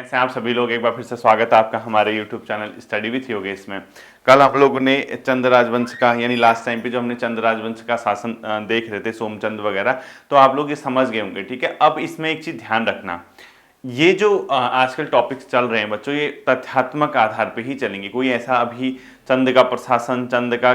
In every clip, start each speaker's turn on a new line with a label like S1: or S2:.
S1: कैसे हैं आप सभी लोग। एक बार फिर से स्वागत है आपका हमारे YouTube channel study with Yogesh में। कल हम लोगों ने चंद राजवंश का यानी लास्ट टाइम पे जो हमने चंद राजवंश का शासन देख रहे थे, सोमचंद वगैरह, तो आप लोग ये समझ गए होंगे। ठीक है, अब इसमें एक चीज ध्यान रखना, ये जो आजकल टॉपिक्स चल रहे हैं बच्चों, ये तथ्यात्मक आधार पे ही चलेंगे। कोई ऐसा अभी चंद का प्रशासन, चंद का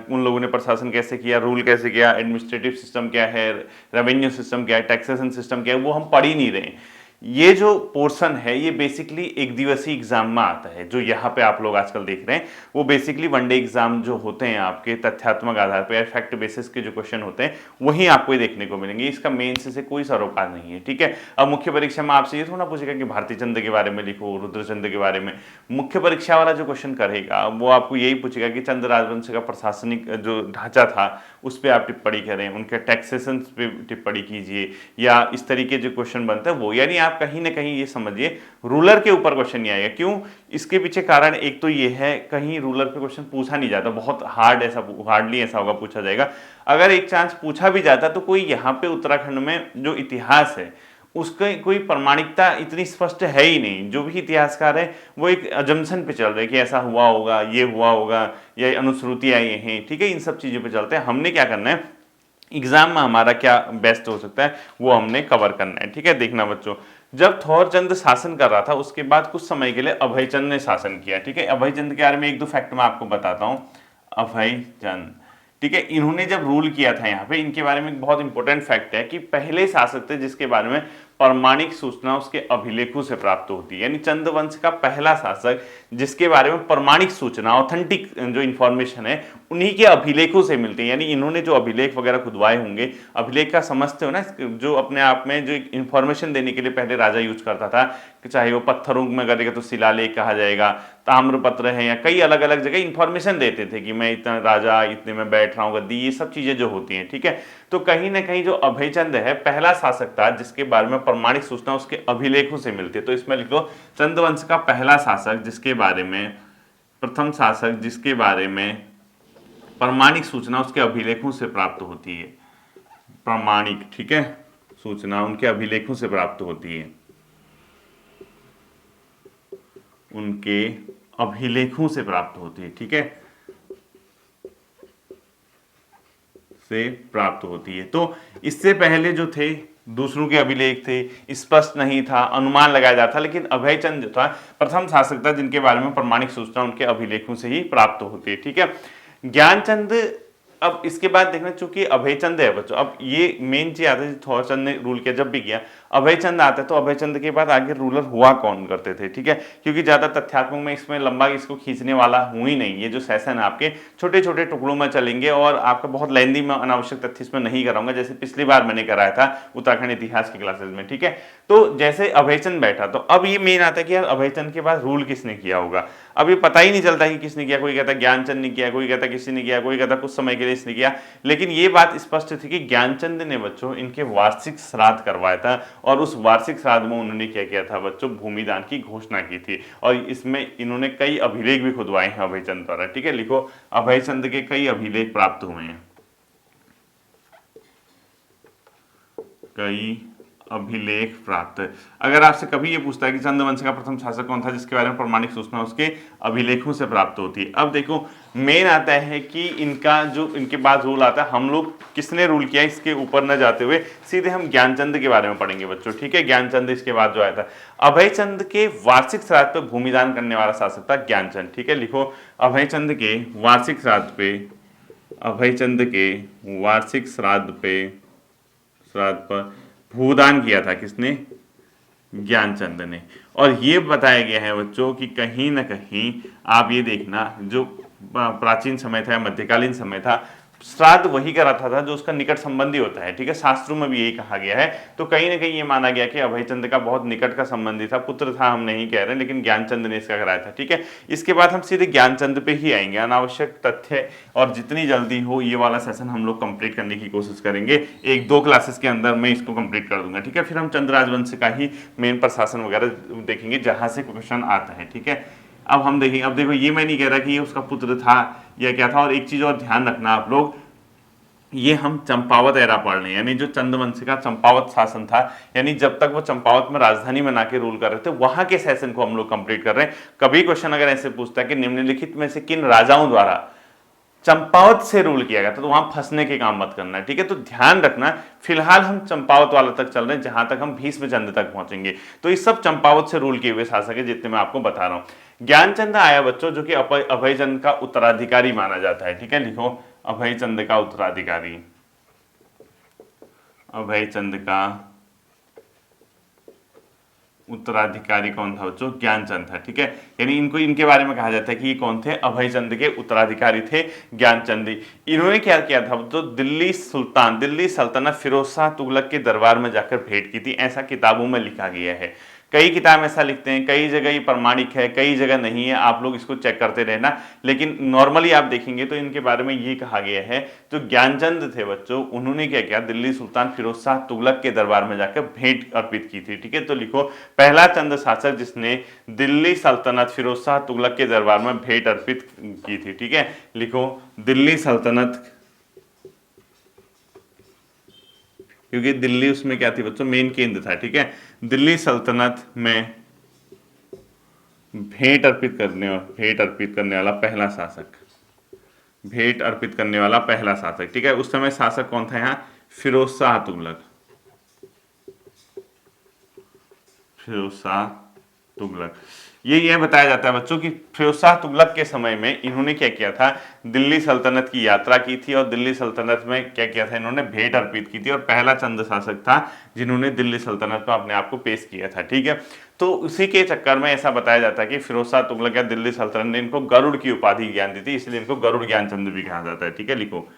S1: उन लोगों ने प्रशासन कैसे किया, रूल कैसे किया, एडमिनिस्ट्रेटिव सिस्टम क्या है, रेवेन्यू सिस्टम क्या है, टैक्सेशन सिस्टम क्या है, वो हम पढ़ ही नहीं रहे। ये जो पोर्शन है ये बेसिकली एक दिवसीय एग्जाम में आता है। जो यहाँ पे आप लोग आजकल देख रहे हैं वो बेसिकली वनडे एग्जाम जो होते हैं आपके तथ्यात्मक आधार पे या फैक्ट बेसिस के जो क्वेश्चन होते हैं वही आपको ये देखने को मिलेंगे। इसका मेंस से कोई सरोकार नहीं है। ठीक है, अब मुख्य परीक्षा में आपसे ये थोड़ा पूछेगा कि भारती चंद्र के बारे में लिखो, रुद्रचंद्र के बारे में। मुख्य परीक्षा वाला जो क्वेश्चन करेगा वो आपको यही पूछेगा कि चंद्र राजवंश का प्रशासनिक जो ढांचा था उस पर आप टिप्पणी करें, उनके टैक्सेशन पे टिप्पणी कीजिए, या इस तरीके जो क्वेश्चन बनता है वो। यानी आप कहीं ना कहीं ये समझिए रूलर के ऊपर क्वेश्चन नहीं आएगा। क्यों? इसके पीछे कारण एक तो ये है, कहीं रूलर पे क्वेश्चन पूछा नहीं जाता, बहुत हार्डली ऐसा होगा पूछा जाएगा। अगर एक चांस पूछा भी जाता तो कोई यहाँ पे उत्तराखंड में जो इतिहास है उसका कोई प्रमाणिकता इतनी स्पष्ट है ही नहीं। जो भी इतिहासकार है वो एक अजम्पशन पे चल रहे हैं कि ऐसा हुआ होगा, ये हुआ होगा, या अनुश्रुतियां ये हैं। ठीक है, इन सब चीजों पे चलते हैं। हमने क्या करना है, एग्जाम में हमारा क्या बेस्ट हो सकता है वो हमने कवर करना है। ठीक है, देखना बच्चों, जब थौरचंद शासन कर रहा था उसके बाद कुछ समय के लिए अभयचंद ने शासन किया। ठीक है, अभयचंद के बारे में एक दो फैक्ट मैं आपको बताता हूं। अभयचंद, ठीक है, इन्होंने जब रूल किया था यहाँ पे, इनके बारे में एक बहुत इंपॉर्टेंट फैक्ट है कि पहले शासक थे जिसके बारे में प्रमाणिक सूचना उसके अभिलेखों से प्राप्त होती है। यानी चंद वंश का पहला शासक जिसके बारे में प्रमाणिक सूचना, ऑथेंटिक जो इंफॉर्मेशन है उन्हीं के अभिलेखों से मिलती है। यानी इन्होंने जो अभिलेख वगैरह खुदवाए होंगे, अभिलेख का समझते हो ना, जो अपने आप में जो इंफॉर्मेशन देने के लिए पहले राजा यूज करता था, कि चाहे वो पत्थरों में करेगा तो शिलालेख कहा जाएगा, ताम्रपत्र है, या कई अलग अलग जगह इंफॉर्मेशन देते थे कि मैं इतना राजा, इतने में बैठ रहा हूँ गद्दी, ये सब चीजें जो होती हैं। ठीक है, तो कहीं ना कहीं जो अभयचंद है पहला शासक था जिसके बारे में प्रमाणिक सूचना उसके अभिलेखों से मिलती है। तो इसमें लिख लो चंद्रवंश का पहला शासक जिसके बारे में, प्रथम शासक जिसके बारे में प्रमाणिक सूचना उसके अभिलेखों से प्राप्त होती है। प्रमाणिक, ठीक है, सूचना उनके अभिलेखों से प्राप्त होती है, उनके अभिलेखों से प्राप्त होती है। ठीक है, से प्राप्त होती है। तो इससे पहले जो थे दूसरों के अभिलेख थे, स्पष्ट नहीं था, अनुमान लगाया जाता था। लेकिन अभयचंद जो था प्रथम शासक था जिनके बारे में प्रमाणिक सूचना उनके अभिलेखों से ही प्राप्त होती है। ठीक है, ज्ञानचंद, अब इसके बाद देखना, चूंकि अभयचंद है बच्चों, अब ये मेन चीज आता है, थौरचंद ने रूल किया जब भी किया, अभयचंद आता है तो अभयचंद के बाद आगे रूलर हुआ कौन करते थे। ठीक है, क्योंकि ज्यादा तथ्यात्मक में इसमें लंबा इसको खींचने वाला हूं ही नहीं। ये जो सेशन है आपके छोटे छोटे टुकड़ों में चलेंगे और आपका बहुत लेंदी में अनावश्यक तथ्य इसमें नहीं कराऊंगा, जैसे पिछली बार मैंने कराया था उत्तराखंड इतिहास की क्लासेस में। ठीक है, तो जैसे अभयचंद बैठा, तो अब ये मेन आता है कि यार अभयचंद के बाद रूल किसने किया होगा। अब ये पता ही नहीं चलता कि किसने किया, कोई कहता ज्ञानचंद ने किया, कोई कहता किसी ने किया, कोई कहता कुछ समय के लिए इसने किया। लेकिन ये बात स्पष्ट थी कि ज्ञानचंद ने बच्चों इनके वार्षिक श्राद्ध करवाया था, और उस वार्षिक श्राद्ध में उन्होंने क्या किया था बच्चों, भूमिदान की घोषणा की थी। और इसमें इन्होंने कई अभिलेख भी खुदवाए हैं अभयचंद द्वारा। ठीक है, लिखो अभयचंद के कई अभिलेख प्राप्त हुए हैं, कई अभिलेख प्राप्त। अगर आपसे कभी ये पूछता है कि चंद्रवंश का प्रथम शासक कौन था जिसके बारे में प्रमाणिक सूचना उसके अभिलेखों से प्राप्त होती है। अब देखो मेन आता है कि इनका जो इनके बाद रूल आता है, हम लोग किसने रूल किया इसके ऊपर न जाते हुए सीधे हम ज्ञानचंद के बारे में पढ़ेंगे बच्चों। ठीक है, ज्ञानचंद इसके बाद जो आया था। अभयचंद के वार्षिक श्राद्ध पे भूमिदान करने वाला शासक था ज्ञानचंद। ठीक है, लिखो अभयचंद के वार्षिक श्राद्ध पे, अभयचंद के वार्षिक श्राद्ध पर भूदान किया था किसने, ज्ञानचंद ने। और ये बताया गया है बच्चों कि कहीं ना कहीं आप ये देखना, जो प्राचीन समय था, मध्यकालीन समय था, श्राद्ध वही कराता था जो उसका निकट संबंधी होता है। ठीक है, शास्त्रों में भी यही कहा गया है। तो कहीं ना कहीं ये माना गया कि अभयचंद का बहुत निकट का संबंधी था, पुत्र था हम नहीं कह रहे, लेकिन ज्ञानचंद ने इसका कराया था। ठीक है, इसके बाद हम सीधे ज्ञानचंद पे ही आएंगे, अनावश्यक तथ्य, और जितनी जल्दी हो ये वाला सेशन हम लोग कंप्लीट करने की कोशिश करेंगे। एक दो क्लासेस के अंदर मैं इसको कंप्लीट कर दूंगा। ठीक है, फिर हम चंद्र राजवंश का ही मेन प्रशासन वगैरह देखेंगे जहां से क्वेश्चन आता है। ठीक है, अब हम देखेंगे, अब देखो ये मैं नहीं कह रहा कि ये उसका पुत्र था या क्या था। और एक चीज और ध्यान रखना आप लोग, ये हम चंपावत एरा पढ़ रहे हैं, यानी जो चंद्रवंश का चंपावत शासन था, यानी जब तक वो चंपावत में राजधानी बना के रूल कर रहे थे वहां के सेशन को हम लोग कंप्लीट कर रहे हैं। कभी क्वेश्चन अगर ऐसे पूछता है कि निम्नलिखित में से किन राजाओं द्वारा चंपावत से रूल किया गया था, तो वहां फंसने के काम मत करना है, ठीक है। तो ध्यान रखना, फिलहाल हम चंपावत वाला तक चल रहे हैं, जहां तक हम भीष्मचंद्र तक पहुंचेंगे। तो ये सब चंपावत से रूल किए हुए शासक है जितने मैं आपको बता रहा हूं। ज्ञानचंद आया बच्चों, जो कि अभयचंद का उत्तराधिकारी माना जाता है, ठीक है। लिखो अभयचंद का उत्तराधिकारी, अभयचंद का उत्तराधिकारी कौन था बच्चों? ज्ञानचंद था, ठीक है। यानी इनको इनके बारे में कहा जाता है कि ये कौन थे? अभयचंद के उत्तराधिकारी थे ज्ञानचंद। इन्होंने क्या किया था तो दिल्ली सुल्तान, दिल्ली सल्तनत फिरोज शाह तुगलक के दरबार में जाकर भेंट की थी, ऐसा किताबों में लिखा गया है। कई किताब ऐसा लिखते हैं, कई जगह ये प्रमाणिक है, कई जगह नहीं है, आप लोग इसको चेक करते रहना। लेकिन नॉर्मली आप देखेंगे तो इनके बारे में ये कहा गया है, जो ज्ञानचंद थे बच्चों, उन्होंने क्या किया, दिल्ली सुल्तान फिरोज शाह तुगलक के दरबार में जाकर भेंट अर्पित की थी, ठीक है। तो लिखो पहला चंद शासक जिसने दिल्ली सल्तनत फिरोज शाह तुगलक के दरबार में भेंट अर्पित की थी, ठीक है। लिखो दिल्ली सल्तनत, क्योंकि दिल्ली उसमें क्या थी बच्चों? मेन केंद्र था, ठीक है। दिल्ली सल्तनत में भेंट अर्पित करने वाला पहला शासक, भेंट अर्पित करने वाला पहला शासक, ठीक है। उस समय शासक कौन था यहाँ? फिरोज शाह तुगलक, फिरोज शाह तुगलक। ये बताया जाता है बच्चों कि फिरोज शाह तुगलक के समय में इन्होंने क्या किया था, दिल्ली सल्तनत की यात्रा की थी, और दिल्ली सल्तनत में क्या किया था, इन्होंने भेंट अर्पित की थी, और पहला चंद शासक था जिन्होंने दिल्ली सल्तनत में अपने आप को पेश किया था, ठीक है। तो उसी के चक्कर में ऐसा बताया जाता है कि फिरोज शाह तुगलक या दिल्ली सल्तनत ने इनको गरुड़ की उपाधि ज्ञान दी थी, इसलिए इनको गरुड़ ज्ञानचंद भी कहा जाता है, ठीक है। लिखो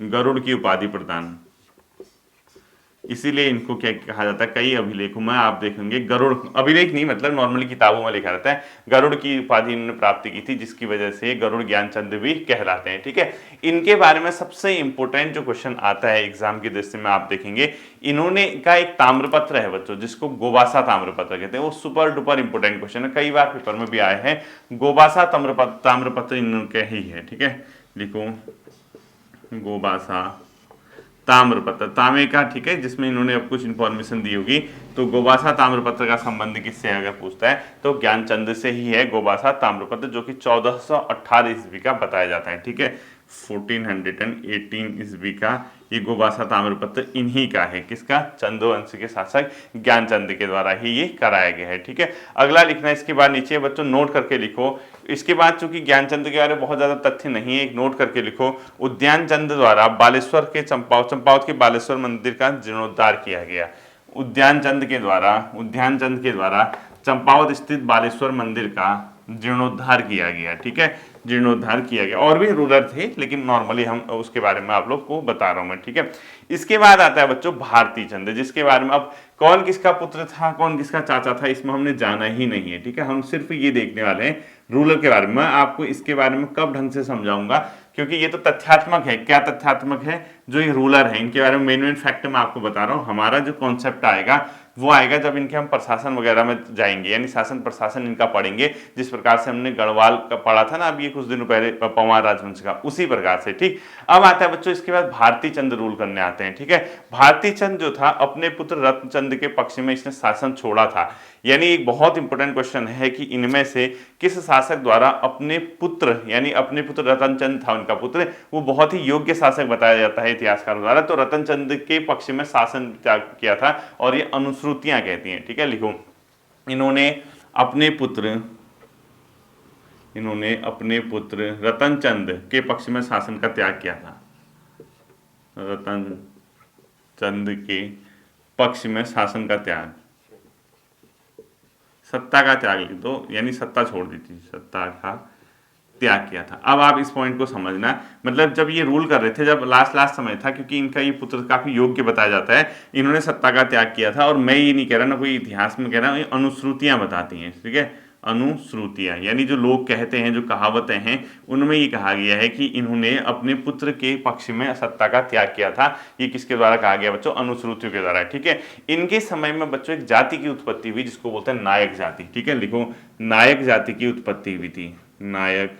S1: गरुड़ की उपाधि प्रदान, इसीलिए इनको क्या कहा जाता है, कई अभिलेखों में आप देखेंगे गरुड़, अभिलेख नहीं मतलब नॉर्मली किताबों में लिखा रहता है, गरुड़ की उपाधि इन्होंने प्राप्ति की थी, जिसकी वजह से गरुड़ ज्ञानचंद भी कहलाते हैं, ठीक है। इनके बारे में सबसे इंपॉर्टेंट जो क्वेश्चन आता है एग्जाम की दृष्टि में आप देखेंगे, इन्होंने का एक ताम्रपत्र है बच्चों, जिसको गोबासा ताम्रपत्र कहते हैं, वो सुपर डुपर इंपॉर्टेंट क्वेश्चन है, कई बार पेपर में भी आए हैं। गोबासा ताम्रपत्र इनके ही है, ठीक है। लिखो गोबासा ताम्रपत्र, तांबे का, ठीक है, जिसमें इन्होंने अब कुछ इंफॉर्मेशन दी होगी। तो गोबासा ताम्रपत्र का संबंध किससे अगर पूछता है तो ज्ञानचंद से ही है गोबासा ताम्रपत्र, जो कि 1418 ईस्वी का बताया जाता है, ठीक है। 1418 ईस्वी का ये गोबासा ताम्रपत्र इन्हीं का है, किसका? चंद्रवंश के शासक ज्ञानचंद के द्वारा ही ये कराया गया है, ठीक है। अगला लिखना है इसके बाद नीचे बच्चों नोट करके लिखो। इसके बाद चूंकि ज्ञानचंद के बारे में बहुत ज्यादा तथ्य नहीं है, एक नोट करके लिखो, उद्यान चंद द्वारा बालेश्वर के चंपावत के बालेश्वर मंदिर का जीर्णोद्धार किया गया। उद्यान चंद के द्वारा चंपावत स्थित बालेश्वर मंदिर का जीर्णोद्धार किया गया, ठीक है, जीर्णोद्धार किया गया। और भी रूलर थे, लेकिन नॉर्मली हम उसके बारे में आप लोग को बता रहा हूं मैं, ठीक है। इसके बाद आता है बच्चों भारती चंद, जिसके बारे में अब कौन किसका पुत्र था, कौन किसका चाचा था, इसमें हमने जाना ही नहीं है, ठीक है। हम सिर्फ ये देखने वाले हैं रूलर के बारे में। मैं आपको इसके बारे में कब ढंग से समझाऊंगा, क्योंकि ये तो तथ्यात्मक है। क्या तथ्यात्मक है? जो ये रूलर है इनके बारे में मेन फैक्ट मैं आपको बता रहा हूँ। हमारा जो कॉन्सेप्ट आएगा वो आएगा जब इनके हम प्रशासन वगैरह में जाएंगे, यानी शासन प्रशासन इनका पढ़ेंगे, जिस प्रकार से हमने गढ़वाल का पढ़ा था ना अभी कुछ दिनों पहले पंवार राजवंश का, उसी प्रकार से, ठीक। अब आता है बच्चों इसके बाद भारती चंद रूल करने आते हैं, ठीक है। भारती चंद जो था अपने पुत्र रत्नचंद के पक्ष में इसने शासन छोड़ा था, यानी एक बहुत इंपॉर्टेंट क्वेश्चन है कि इनमें से किस शासक द्वारा अपने पुत्र, यानी अपने पुत्र रतनचंद था उनका पुत्र, वो बहुत ही योग्य शासक बताया जाता है इतिहासकारों द्वारा, तो रतनचंद के पक्ष में शासन किया था, और ये अनुश्रुतियां कहती हैं, ठीक है। लिखो इन्होंने अपने पुत्र रतनचंद के पक्ष में शासन का त्याग किया था, रतनचंद के पक्ष में शासन का त्याग, सत्ता का त्याग लिख दो, यानी सत्ता छोड़ दी थी, सत्ता का त्याग किया था। अब आप इस पॉइंट को समझना, मतलब जब ये रूल कर रहे थे, जब लास्ट समय था, क्योंकि इनका ये पुत्र काफी योग्य बताया जाता है, इन्होंने सत्ता का त्याग किया था। और मैं ये नहीं कह रहा ना कोई इतिहास में कह रहा हूँ, ये अनुश्रुतियां बताती हैं, ठीक है। अनुश्रुतियां यानी जो लोग कहते हैं, जो कहावतें हैं, उनमें ये कहा गया है कि इन्होंने अपने पुत्र के पक्ष में सत्ता का त्याग किया था। ये किसके द्वारा कहा गया बच्चों? अनुश्रुतियों के द्वारा, ठीक है। इनके समय में बच्चों एक जाति की उत्पत्ति हुई जिसको बोलते हैं नायक जाति, ठीक है। लिखो नायक जाति की उत्पत्ति हुई थी, नायक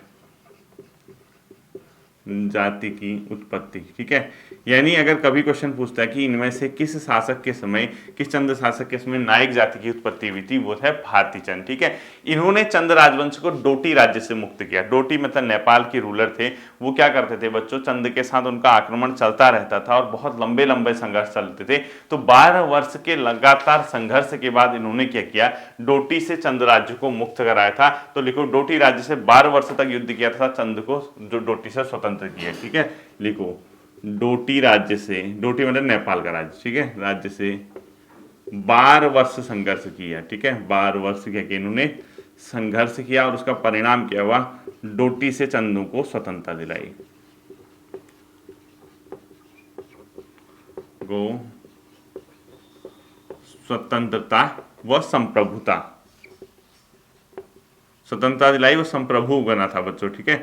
S1: जाति की उत्पत्ति। ठीक है, यानी अगर कभी क्वेश्चन पूछता है कि इनमें से किस शासक के समय, किस चंद शासक के समय नायक जाति की उत्पत्ति हुई थी, वो है भारती चंद। ठीक है, इन्होंने चंद राजवंश को डोटी राज्य से मुक्त किया। डोटी मतलब नेपाल के रूलर थे। वो क्या करते थे बच्चों, चंद के साथ उनका आक्रमण चलता रहता था और बहुत लंबे लंबे संघर्ष चलते थे। तो 12 वर्ष के लगातार संघर्ष के बाद इन्होंने क्या किया, डोटी से चंद राज्य को मुक्त कराया था। तो लिखो, डोटी राज्य से 12 वर्ष तक युद्ध किया था चंद को, जो डोटी से स्वतंत्र किया। ठीक है, लिखो डोटी राज्य से, डोटी मतलब नेपाल का राज्य, ठीक है, राज्य से 12 वर्ष संघर्ष किया। ठीक है, 12 वर्ष क्या किया इन्होंने, संघर्ष किया, और उसका परिणाम क्या हुआ, डोटी से चंदों को स्वतंत्रता दिलाई। गो स्वतंत्रता व संप्रभुता, स्वतंत्रता दिलाई, वो संप्रभु बना था बच्चों। ठीक है,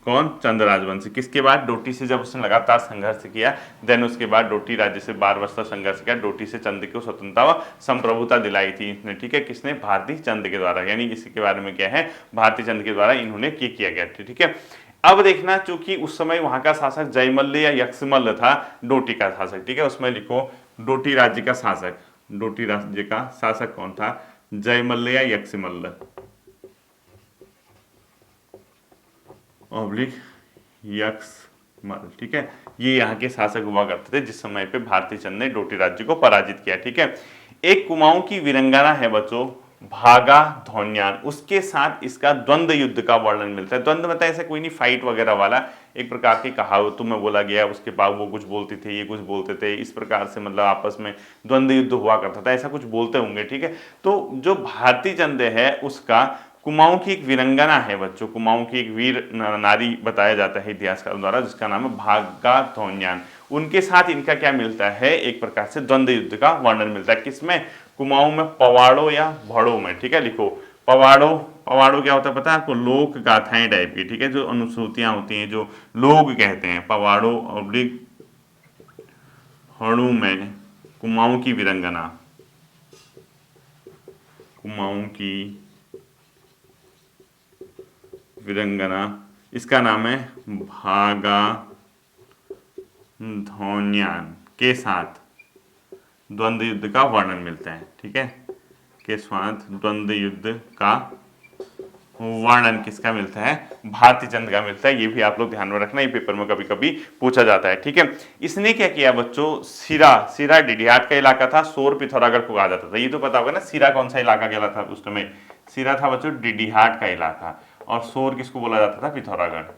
S1: कौन, चंद राजवंशी। किसके बाद, डोटी से जब उसने लगातार संघर्ष किया, देन उसके बाद डोटी राज्य से 12 वर्ष तक संघर्ष किया, डोटी से चंद को स्वतंत्रता व संप्रभुता दिलाई थी इसने। ठीक है, किसने, भारती चंद के द्वारा, यानी इसी के बारे में क्या है, भारती चंद के द्वारा इन्होंने किया गया था। ठीक है, अब देखना, चूंकि उस समय वहां का शासक जयमल्ल या यक्षमल्ल था, डोटी का शासक। ठीक है, उसमें लिखो डोटी राज्य का शासक, डोटी राज्य का शासक कौन था, जयमल्ल या यक्षमल्ल ऑब्लिक यक्षमल। ठीक है, ये यहाँ के शासक हुआ करते थे जिस समय पे भारती चंद ने डोटी राज्य को पराजित किया। ठीक है, एक कुमाऊं की वीरंगना है बच्चों, भागा धौन्यान, उसके साथ इसका द्वंद्व युद्ध का वर्णन मिलता है। द्वंद्व मतलब ऐसा कोई नहीं फाइट वगैरह वाला, एक प्रकार की कहावतों में बोला गया, उसके बाद वो कुछ बोलते थे, ये कुछ बोलते थे, इस प्रकार से मतलब आपस में द्वंद्व युद्ध हुआ करता था, ऐसा कुछ बोलते होंगे। ठीक है, तो जो भारती चंद है उसका कुमाऊं की एक वीरंगना है बच्चों, कुमाऊं की एक वीर नारी बताया जाता है इतिहासकारों द्वारा, जिसका नाम है भागा धौन्यान। उनके साथ इनका क्या मिलता है, एक प्रकार से द्वंद्व युद्ध का वर्णन मिलता है। किसमें, कुमाऊं में, पवाड़ो या भड़ो में। ठीक है, लिखो पवाड़ो, पवाड़ो क्या होता है पता है आपको, लोक गाथाएं टाइप की। ठीक है, जो अनुश्रुतियां होती हैं, जो लोग कहते हैं, पवाड़ो ऑब्लिक हड़ू में कुमाऊं की वीरंगना, कुमाऊं की वीरंगना, इसका नाम है भागा धौन्यान, के साथ द्वंद्व युद्ध का वर्णन मिलता है। ठीक है, के साथ द्वंद्व युद्ध का वर्णन किसका मिलता है, भारती चंद का मिलता है। ये भी आप लोग ध्यान में रखना, ये पेपर में कभी कभी पूछा जाता है। ठीक है, इसने क्या किया बच्चों, सिरा, सिरा डिडिहाट का इलाका था, सोर पिथौरागढ़ को कहा जाता था। ये तो पता होगा ना, सिरा कौन सा इलाका कहला था उस समय, सिरा था बच्चों डिडिहाट का इलाका, और सोर किसको बोला जाता था, पिथौरागढ़।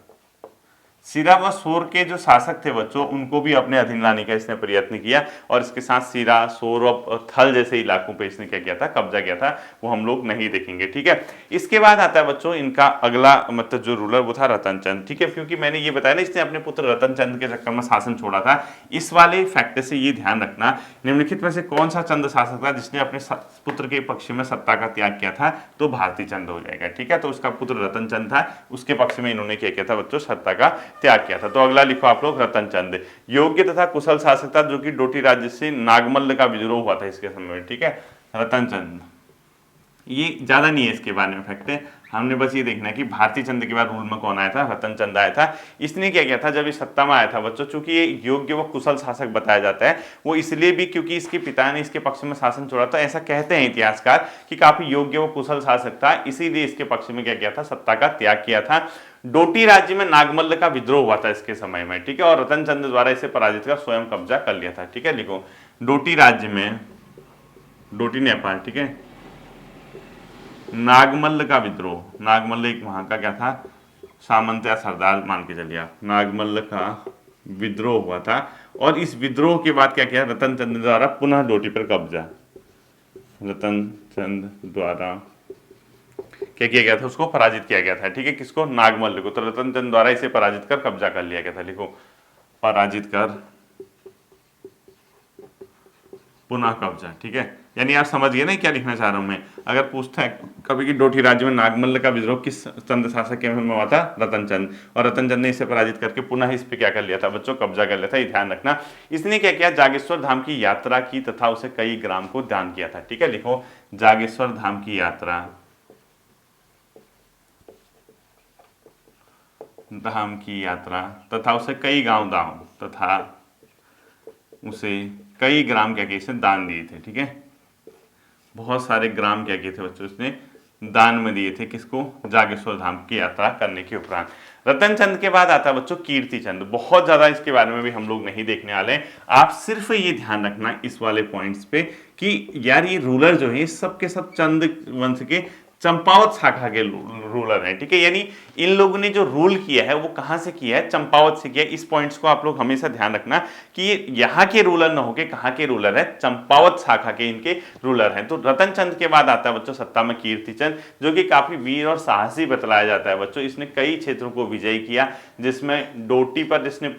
S1: सिरा व सोर के जो शासक थे बच्चों, उनको भी अपने अधीन लाने का इसने प्रयत्न किया, और इसके साथ सिरा, सोर और थल जैसे इलाकों पे इसने क्या किया था, कब्जा किया था, वो हम लोग नहीं देखेंगे। ठीक है, इसके बाद आता है बच्चों इनका अगला मतलब जो रूलर, वो था रतन चंद। ठीक है, क्योंकि मैंने ये बताया ना, इसने अपने पुत्र रतन चंद के चक्कर में शासन छोड़ा था, इस वाले फैक्टर से ये ध्यान रखना, निम्नलिखित में से कौन सा चंद शासक था जिसने अपने पुत्र के पक्ष में सत्ता का त्याग किया था, तो भारती चंद हो जाएगा। ठीक है, तो उसका पुत्र रतन चंद था, उसके पक्ष में इन्होंने क्या किया था बच्चों, सत्ता का त्याग किया था। तो अगला लिखो आप लोग, रतन चंद योग्य तथा कुशल शासक था, जो कि डोटी राज्य से नागमल्ल का विद्रोह हुआ था इसके समय में। ठीक है, रतन चंद, ये ज्यादा नहीं है इसके बारे में फैक्ट है, हमने बस ये देखना है कि भारती चंद के बाद रूल में कौन आया था, रतन चंद आया था। इसने क्या किया था जब ये सत्ता में आया था बच्चों, चूंकि ये योग्य व कुशल शासक बताया जाता है, वो इसलिए भी क्योंकि इसके पिता ने इसके पक्ष में शासन छोड़ा था, ऐसा कहते हैं इतिहासकार कि काफी योग्य व कुशल शासक था, इसीलिए इसके पक्ष में क्या किया था, सत्ता का त्याग किया था। डोटी राज्य में नागमल्ल का विद्रोह हुआ था इसके समय में। ठीक है, और रतन चंद द्वारा इसे पराजित कर स्वयं कब्जा कर लिया था। ठीक है, लिखो डोटी राज्य में, डोटी नेपाल, ठीक है, नागमल्ल का विद्रोह, नागमल्ल एक वहां का क्या था, सामंत या सरदार मान के चलिए आप, नागमल्ल का विद्रोह हुआ था, और इस विद्रोह के बाद क्या किया, रतन चंद द्वारा पुनः डोटी पर कब्जा, रतन चंद द्वारा क्या किया गया था, उसको पराजित किया गया था। ठीक है, किसको, नागमल्ल को। तो रतन चंद द्वारा इसे पराजित कर कब्जा कर लिया गया था। लिखो पराजित कर पुनः कब्जा। ठीक है, यानी आप समझ गए ना क्या लिखना चाह रहा हूं मैं। अगर पूछता है कभी कि डोटी राज्य में नागमल्ल का विद्रोह किस चंद शासक के में हुआ था, रतन चंद, और रतन चंद ने इसे पराजित करके पुनः इस पे क्या कर लिया था बच्चों, कब्जा कर लिया था। ये ध्यान रखना। इसने क्या किया, जागेश्वर धाम की यात्रा की तथा उसे कई ग्राम को दान किया था। ठीक है, लिखो जागेश्वर धाम की यात्रा धाम की यात्रा तथा उसे कई गांव दान तथा उसे कई ग्राम क्या किए, इसने दान दिए थे। ठीक है, बहुत सारे ग्राम क्या किए थे बच्चों, इसने दान में दिए थे। किसको? जागेश्वर धाम की यात्रा करने के उपरांत। रतन चंद के बाद आता है बच्चों कीर्ति चंद। बहुत ज्यादा इसके बारे में भी हम लोग नहीं देखने वाले हैं, आप सिर्फ ये ध्यान रखना इस वाले पॉइंट्स पे कि यार ये रूलर जो है सब के सब चंद वंश के चंपावत शाखा के रूलर हैं। ठीक है, यानी इन लोगों ने जो रूल किया है वो कहां से किया है? चंपावत से किया है। इस पॉइंट्स को आप लोग हमेशा ध्यान रखना कि ये यहाँ के रूलर ना होके कहाँ के रूलर है? चंपावत शाखा के इनके रूलर हैं। तो रतन चंद के बाद आता है बच्चों सत्ता में कीर्ति चंद, जो कि काफी वीर और साहसी बतलाया जाता है बच्चों। इसने कई क्षेत्रों को विजय किया, जिसमें डोटी पर जिसने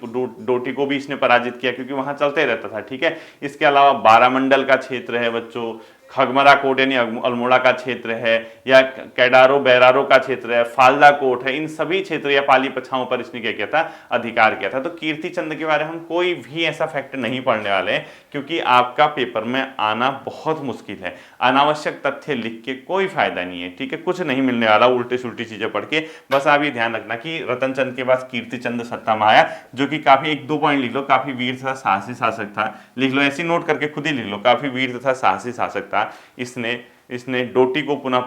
S1: डोटी को भी इसने पराजित किया, क्योंकि वहां चलते रहता था। ठीक है, इसके अलावा बारामंडल का क्षेत्र है बच्चों, खगमरा कोट यानी अल्मोड़ा का क्षेत्र है, या कैडारो बैरारो का क्षेत्र है, फालदा कोट है, इन सभी क्षेत्र या पाली पछाओं पर इसने क्या किया था? अधिकार किया था। तो कीर्ति चंद के बारे में हम कोई भी ऐसा फैक्ट नहीं पढ़ने वाले हैं, क्योंकि आपका पेपर में आना बहुत मुश्किल है। अनावश्यक तथ्य लिख के कोई फायदा नहीं है। ठीक है, कुछ नहीं मिलने वाला उल्टी सुल्टी चीजें पढ़ के। बस आप ये ध्यान रखना कि रतन चंद के बाद कीर्ति चंद सत्ता में आया, जो कि काफी, एक दो पॉइंट लिख लो, काफी वीर तथा साहसी शासक था। लिख लो, ऐसी नोट करके खुद ही लिख लो, काफी वीर तथा साहसी शासक था। इसने डोटी को पुनः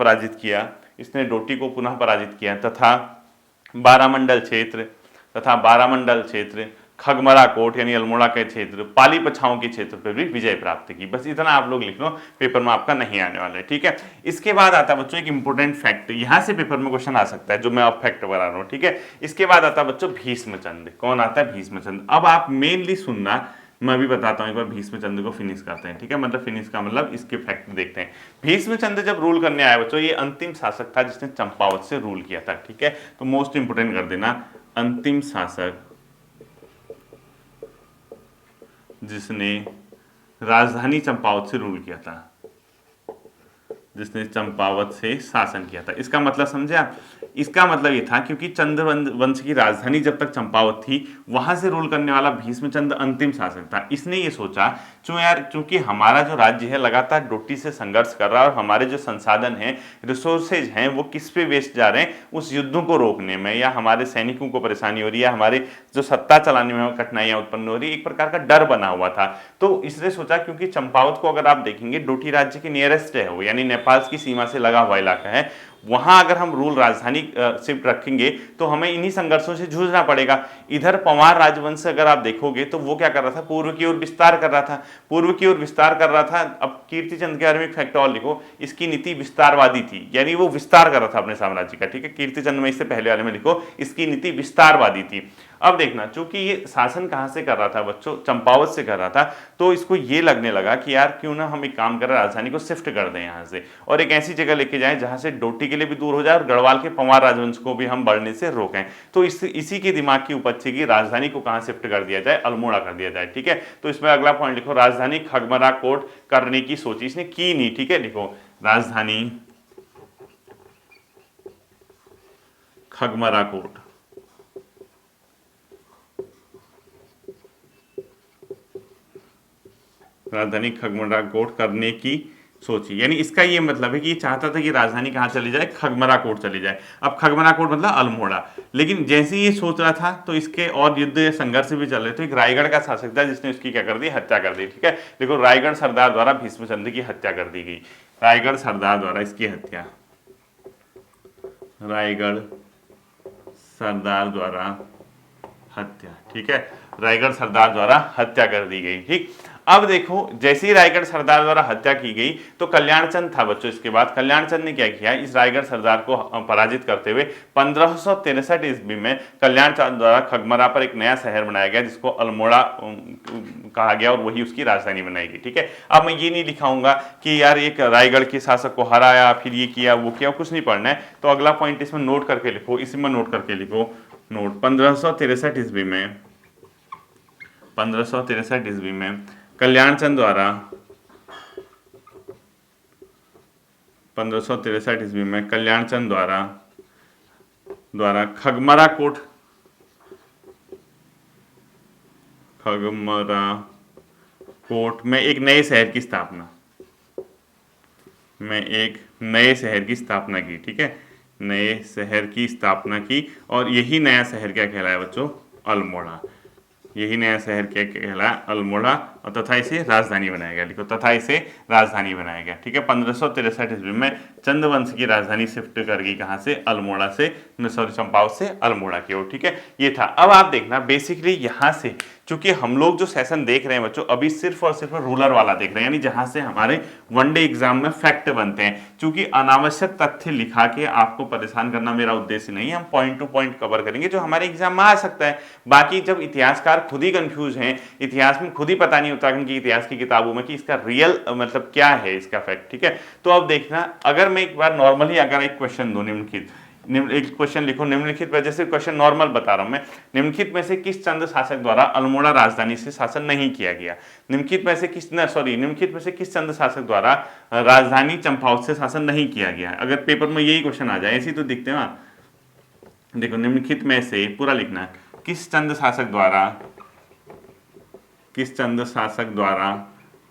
S1: पराजित किया, तथा बारामंडल क्षेत्र खगमरा कोट यानी अल्मोड़ा के क्षेत्र, पाली पछाओं के क्षेत्र पर भी विजय प्राप्त की। बस इतना आप लोग लिख लो, पेपर में आपका नहीं आने वाला है। ठीक है, इसके बाद आता है बच्चों एक इंपॉर्टेंट फैक्ट, यहां से पेपर में क्वेश्चन आ सकता है, जो मैं अब फैक्ट बता रहा हूं। ठीक है, इसके बाद आता है बच्चों भीष्मचंद। कौन आता है? भीष्मचंद। अब आप मेनली सुनना, मैं भी बताता हूं, एक बार भीष्मचंद को फिनिश करते हैं। ठीक है, मतलब फिनिश का मतलब इसके फैक्ट देखते हैं। भीष्मचंद जब रूल करने आया बच्चों, ये अंतिम शासक था जिसने चंपावत से रूल किया था। ठीक है, तो मोस्ट इंपोर्टेंट कर देना, अंतिम शासक जिसने राजधानी चंपावत से रूल किया था, जिसने चंपावत से शासन किया था। इसका मतलब समझे आप? इसका मतलब ये था क्योंकि चंद्र वंश की राजधानी जब तक चंपावत थी, वहां से रूल करने वाला भीष्मचंद अंतिम शासक था। इसने ये सोचा क्योंकि हमारा जो राज्य है लगातार डोटी से संघर्ष कर रहा है, और हमारे जो संसाधन हैं, रिसोर्सेज हैं, वो किस पे वेस्ट जा रहे हैं? उस युद्धों को रोकने में, या हमारे सैनिकों को परेशानी हो रही है, हमारे जो सत्ता चलाने में कठिनाइयां उत्पन्न हो रही है, एक प्रकार का डर बना हुआ था। तो इसने सोचा, क्योंकि चंपावत को अगर आप देखेंगे डोटी राज्य के नियरेस्ट है वो, यानी नेपाल की सीमा से लगा हुआ इलाका है, वहां अगर हम रूल राजधानी शिफ्ट रखेंगे तो हमें इन्हीं संघर्षों से जूझना पड़ेगा। इधर पंवार राजवंश अगर आप देखोगे तो वो क्या कर रहा था? पूर्व की ओर विस्तार कर रहा था। अब कीर्तिचंद के बारे में एक फैक्ट और लिखो, इसकी नीति विस्तारवादी थी, यानी वो विस्तार कर रहा था अपने साम्राज्य का। ठीक है, कीर्तिचंद में इससे पहले वाले में लिखो, इसकी नीति विस्तारवादी थी। अब देखना, चूंकि ये शासन कहां से कर रहा था बच्चों? चंपावत से कर रहा था, तो इसको ये लगने लगा कि यार क्यों ना हम एक काम करें, राजधानी को शिफ्ट कर दें यहाँ से, और एक ऐसी जगह लेके जाएं जहां से डोटी के लिए भी दूर हो जाए और गढ़वाल के पंवार राजवंश को भी हम बढ़ने से रोकें। तो इसी के दिमाग की उपज थी कि राजधानी को कहां शिफ्ट कर दिया जाए? अल्मोड़ा कर दिया जाए। ठीक है, तो इसमें अगला पॉइंट लिखो, राजधानी खगमरा कोट करने की सोची, इसने की नहीं। ठीक है, लिखो राजधानी खगमरा कोट, राजधानी खगमरा कोट करने की सोची, यानी इसका ये मतलब है कि ये चाहता था कि राजधानी कहां चली जाए? खगमरा कोट चली जाए। अब खगमरा कोट मतलब अल्मोड़ा। लेकिन जैसे ही ये सोच रहा था तो इसके और युद्ध संघर्ष भी चल रहे थे। एक रायगढ़ का शासक था जिसने उसकी क्या कर दी? हत्या कर दी। ठीक है, देखो रायगढ़ सरदार द्वारा भीष्मचंद की हत्या कर दी गई। रायगढ़ सरदार द्वारा इसकी हत्या, रायगढ़ सरदार द्वारा हत्या। ठीक है, रायगढ़ सरदार द्वारा हत्या कर दी गई। ठीक, अब देखो जैसे ही रायगढ़ सरदार द्वारा हत्या की गई तो कल्याणचंद था बच्चों। इसके बाद कल्याणचंद ने क्या किया? इस रायगढ़ सरदार को पराजित करते हुए 1563 ईस्वी में कल्याणचंद द्वारा खगमरा पर एक नया शहर बनाया गया, जिसको अल्मोड़ा कहा गया, और वही उसकी राजधानी बनाई गई। ठीक है, अब मैं ये नहीं दिखाऊंगा कि यार एक रायगढ़ के शासक को हराया, फिर ये किया वो किया, कुछ नहीं पढ़ना है। तो अगला पॉइंट इसमें नोट करके लिखो, इसमें नोट करके लिखो, नोट 1563 ईस्वी में, 1563 ईस्वी में कल्याणचंद द्वारा 1563 ईस्वी में कल्याणचंद द्वारा खगमरा कोट में एक नए शहर की स्थापना, की। ठीक है, नए शहर की स्थापना की, और यही नया शहर क्या कहलाया बच्चों? अल्मोड़ा। यही नया शहर क्या कहलाया? अल्मोड़ा। और तथा इसे राजधानी बनाया गया। लिखो, तथा इसे राजधानी बनाया गया। ठीक है, 1563 ईस्वी में चंद्रवंश की राजधानी शिफ्ट कर गई कहाँ से? अल्मोड़ा से, सॉरी चंपावत से अल्मोड़ा की ओर। ठीक है, ये था। अब आप देखना बेसिकली यहाँ से, चूंकि हम लोग जो सेशन देख रहे हैं बच्चों अभी सिर्फ और सिर्फ रूलर वाला देख रहे हैं, यानी जहां से हमारे वनडे एग्जाम में फैक्ट बनते हैं। चूंकि अनावश्यक तथ्य लिखा के आपको परेशान करना मेरा उद्देश्य नहीं है, हम पॉइंट टू पॉइंट कवर करेंगे जो हमारे एग्जाम में आ सकता है। बाकी जब इतिहासकार खुद ही कंफ्यूज हैं, इतिहास में खुद ही पता नहीं होता कि इतिहास की किताबों में कि इसका रियल मतलब क्या है इसका फैक्ट। ठीक है, तो अब देखना, अगर मैं एक बार नॉर्मली अगर एक क्वेश्चन दूं, निम्नलिखित एक क्वेश्चन लिखो, निम्नलिखित में, जैसे क्वेश्चन नॉर्मल बता रहा हूं मैं, निम्नलिखित में से किस चंद शासक द्वारा अल्मोड़ा राजधानी से शासन नहीं किया गया? निम्नलिखित में से किस चंद शासक द्वारा राजधानी चंपावत से शासन नहीं किया गया? अगर पेपर में यही क्वेश्चन आ जाए, ऐसे तो दिखते हैं ना। देखो, निम्नलिखित में से पूरा लिखना है, किस चंद शासक द्वारा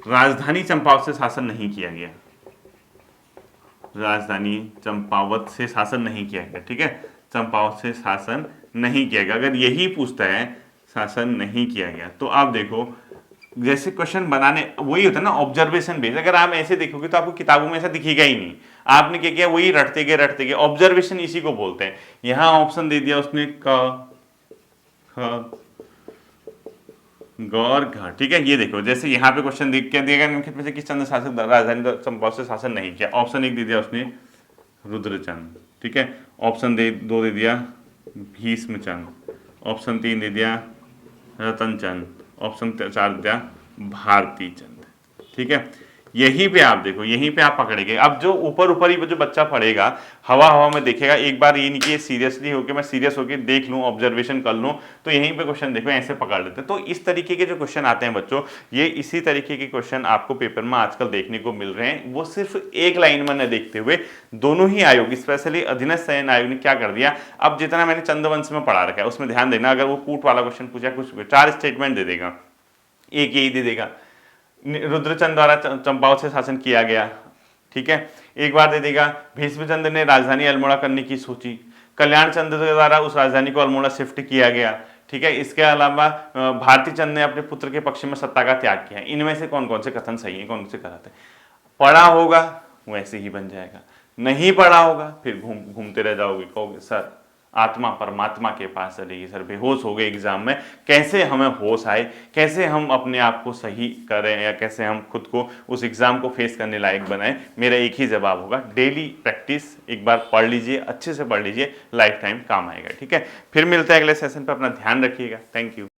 S1: राजधानी चंपावत से शासन नहीं किया गया? राजधानी चंपावत से शासन नहीं किया गया। ठीक है, चंपावत से शासन नहीं किया गया। अगर यही पूछता है शासन नहीं किया गया, तो आप देखो जैसे क्वेश्चन बनाने वही होता है ना, ऑब्जर्वेशन बेस्ड। अगर आप ऐसे देखोगे तो आपको किताबों में ऐसा दिखेगा ही नहीं। आपने क्या किया, वही रटते गए। ऑब्जर्वेशन इसी को बोलते हैं। यहां ऑप्शन दे दिया उसने क, ख, गौर घ। ठीक है, ये देखो जैसे यहाँ पे क्वेश्चन दिख क्या दिएगा, निम्नलिखित में से किस चंद्र शासक राजधानी चंपावत से शासन नहीं किया? ऑप्शन 1 दे दिया उसने रुद्रचंद। ठीक है, ऑप्शन 2 दे दिया भीष्मचंद, ऑप्शन 3 दे दिया रतनचंद, ऑप्शन 4 दे दिया भारती चंद। ठीक है, यहीं पे आप देखो, यहीं पे आप पकड़ेंगे। अब जो ऊपर ही जो बच्चा पढ़ेगा, हवा में देखेगा, एक बार ये नहीं कि सीरियसली होके मैं सीरियस होके देख लूं, ऑब्जर्वेशन कर लूं, तो यहीं पे क्वेश्चन देखो ऐसे पकड़ लेते हैं। तो इस तरीके के जो क्वेश्चन आते हैं बच्चों, ये इसी तरीके के क्वेश्चन आपको पेपर में आजकल देखने को मिल रहे हैं। वो सिर्फ एक लाइन में न देखते हुए दोनों ही आयोग, स्पेशली अधीनस्थ चयन आयोग ने क्या कर दिया, अब जितना मैंने चंद्रवंश में पढ़ा रखा है उसमें ध्यान देना। अगर वो कूट वाला क्वेश्चन पूछा, कुछ 4 स्टेटमेंट दे देगा, एक यही दे देगा रुद्रचंद द्वारा चंपावत से शासन किया गया। ठीक है, एक बार दे देगा भीष्मचंद ने राजधानी अल्मोड़ा करने की सोची, कल्याण चंद्र द्वारा उस राजधानी को अल्मोड़ा शिफ्ट किया गया। ठीक है, इसके अलावा भारती चंद ने अपने पुत्र के पक्ष में सत्ता का त्याग किया। इनमें से कौन कौन से कथन सही है, कौन से गलत है? पढ़ा होगा वैसे ही बन जाएगा, नहीं पढ़ा होगा फिर घूमते रह जाओगे, कहोगे सर आत्मा परमात्मा के पास चलेगी, सर बेहोश हो गए एग्जाम में, कैसे हमें होश आए, कैसे हम अपने आप को सही करें, या कैसे हम खुद को उस एग्जाम को फेस करने लायक बनाएं? मेरा एक ही जवाब होगा, डेली प्रैक्टिस। एक बार पढ़ लीजिए, अच्छे से पढ़ लीजिए, लाइफ टाइम काम आएगा। ठीक है, फिर मिलते हैं अगले सेशन पर, अपना ध्यान रखिएगा। Thank you.